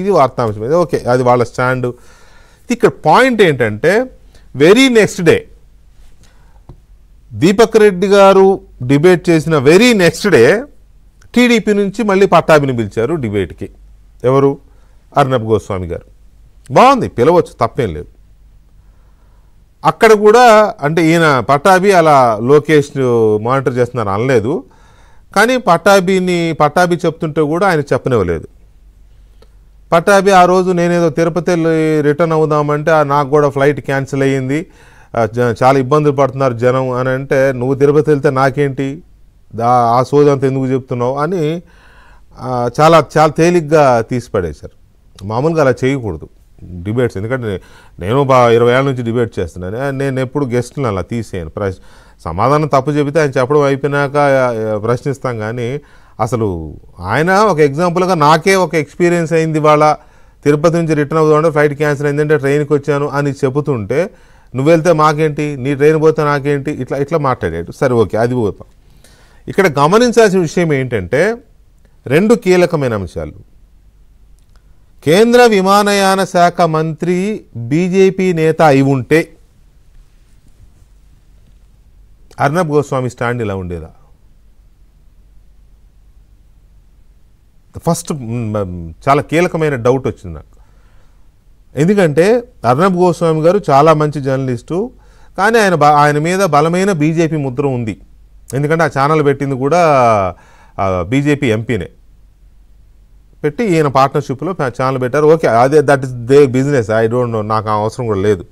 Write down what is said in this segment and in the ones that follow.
ఇది వార్తాంశం. ఓకే, అది వాళ్ళ స్టాండు. ఇక్కడ పాయింట్ ఏంటంటే very next day Deepak Reddy గారు డిబేట్ చేసిన వెరీ నెక్స్ట్ డే టీడీపీ నుంచి మళ్ళీ పట్టాభిని పిలిచారు డిబేట్కి. ఎవరు? అర్నబ్ గోస్వామి గారు. బాగుంది, పిలవచ్చు, తప్పేం లేదు. అక్కడ కూడా అంటే ఈయన పట్టాభి అలా లోకేష్ మానిటర్ చేస్తున్నారు అనలేదు, కానీ పట్టాభి చెప్తుంటే కూడా ఆయన చెప్పనివ్వలేదు. పట్టాభి ఆ రోజు నేనేదో తిరుపతి రిటర్న్ అవుదామంటే నాకు కూడా ఫ్లైట్ క్యాన్సిల్ అయ్యింది, చాలా ఇబ్బందులు పడుతున్నారు జనం అని అంటే, నువ్వు తిరుపతి వెళ్తే నాకేంటి, ఆ సోది అంతా ఎందుకు చెప్తున్నావు అని చాలా చాలా తేలిగ్గా తీసి పడేశారు. మామూలుగా అలా చేయకూడదు డిబేట్స్. ఎందుకంటే నేను 20 ఏళ్ళ నుంచి డిబేట్ చేస్తున్నాను. నేను ఎప్పుడు గెస్ట్ని అలా తీసేయను. సమాధానం తప్పు చెబితే ఆయన చెప్పడం అయిపోయినాక ప్రశ్నిస్తాం. కానీ అసలు ఆయన ఒక ఎగ్జాంపుల్గా నాకే ఒక ఎక్స్పీరియన్స్ అయింది, వాళ్ళ తిరుపతి నుంచి రిటర్న్ అవుతుంటే ఫ్లైట్ క్యాన్సిల్ అయిందంటే ట్రైన్కి వచ్చాను అని చెబుతుంటే, నువ్వు వెళ్తే మాకేంటి, నీ ట్రైన్ పోతే నాకేంటి, ఇట్లా మాట్లాడాడు. సరే, ఓకే, అది పోతాం. ఇక్కడ గమనించాల్సిన విషయం ఏంటంటే 2 కీలకమైన అంశాలు. కేంద్ర విమానయాన శాఖ మంత్రి బీజేపీ నేత అయి ఉంటే అర్నబ్ గోస్వామి స్టాండ్ ఇలా ఉండేదా? ఫస్ట్ చాలా కీలకమైన డౌట్ వచ్చింది నాకు. ఎందుకంటే అర్నబ్ గోస్వామి గారు చాలా మంచి జర్నలిస్టు, కానీ ఆయన మీద బలమైన బీజేపీ ముద్ర ఉంది. ఎందుకంటే ఆ ఛానల్ పెట్టింది కూడా బీజేపీ ఎంపీనే పెట్టి, ఈయన పార్ట్నర్షిప్లో ఛానల్ పెట్టారు. ఓకే, అదే that is they business, I don't know, నాకు అవసరం కూడా లేదు.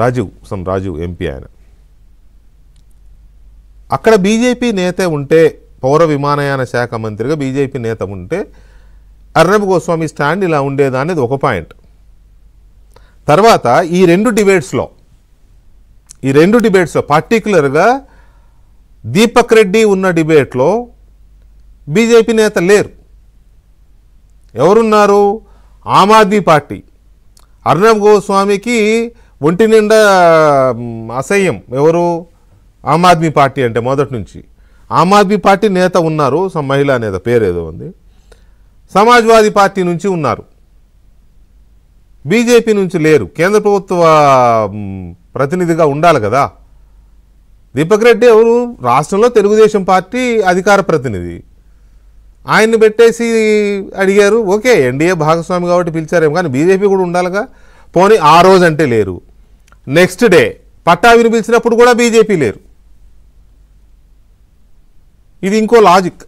రాజీవ్ ఎంపీ ఆయన. అక్కడ బీజేపీ నేత ఉంటే, పౌర విమానయాన శాఖ మంత్రిగా బీజేపీ నేత ఉంటే అర్నబ్ గోస్వామి స్టాండ్ ఇలా ఉండేదా అనేది ఒక పాయింట్. తర్వాత ఈ రెండు డిబేట్స్లో పర్టికులర్గా దీపక్ రెడ్డి ఉన్న డిబేట్లో బీజేపీ నేత లేరు. ఎవరున్నారు? ఆమ్ ఆద్మీ పార్టీ. అర్నబ్ గోస్వామికి ఒంటి నిండా అసహ్యం. ఎవరు? ఆమ్ ఆద్మీ పార్టీ అంటే మొదటి నుంచి. ఆమ్ ఆద్మీ పార్టీ నేత ఉన్నారు, మహిళా నేత పేరేదో ఉంది. సమాజ్వాదీ పార్టీ నుంచి ఉన్నారు, బీజేపీ నుంచి లేరు. కేంద్ర ప్రభుత్వ ప్రతినిధిగా ఉండాలి కదా. దీపక్ రెడ్డి ఎవరు? రాష్ట్రంలో తెలుగుదేశం పార్టీ అధికార ప్రతినిధి. ఆయన్ని పెట్టేసి అడిగారు. ఓకే, ఎన్డీఏ భాగస్వామి కాబట్టి పిలిచారేమో, కానీ బీజేపీ కూడా ఉండాలిగా. పోనీ ఆ రోజు అంటే లేరు. నెక్స్ట్ డే పట్టాభిని పిలిచినప్పుడు కూడా బీజేపీ లేరు. ఇది ఇంకో లాజిక్.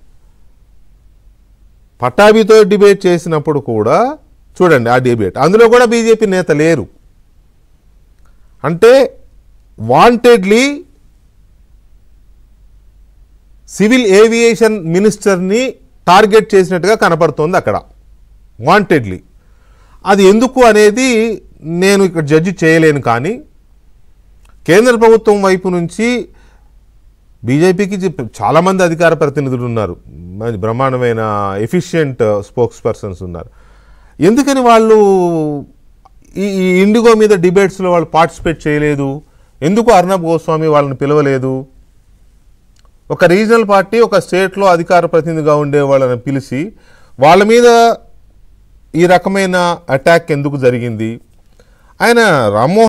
పట్టాభితో డిబేట్ చేసినప్పుడు కూడా చూడండి ఆ డిబేట్, అందులో కూడా బీజేపీ నేత లేరు. అంటే వాంటెడ్లీ సివిల్ ఏవియేషన్ మినిస్టర్ని టార్గెట్ చేసినట్టుగా కనపడుతోంది అక్కడ, వాంటెడ్లీ. అది ఎందుకు అనేది నేను ఇక్కడ జడ్జి చేయలేను. కానీ కేంద్ర ప్రభుత్వం వైపు నుంచి బీజేపీకి చాలామంది అధికార ప్రతినిధులు ఉన్నారు, బ్రహ్మాండమైన ఎఫిషియెంట్ స్పోక్స్ పర్సన్స్ ఉన్నారు. ఎందుకని వాళ్ళు ఈ ఇండిగో మీద డిబేట్స్లో వాళ్ళు పార్టిసిపేట్ చేయలేదు? ఎందుకు అర్నబ్ గోస్వామి వాళ్ళని పిలవలేదు? ఒక రీజనల్ పార్టీ ఒక స్టేట్లో అధికార ప్రతినిధిగా ఉండే వాళ్ళని పిలిచి వాళ్ళ మీద ఈ రకమైన అటాక్ ఎందుకు జరిగింది? ఆయన రామ్మోహన్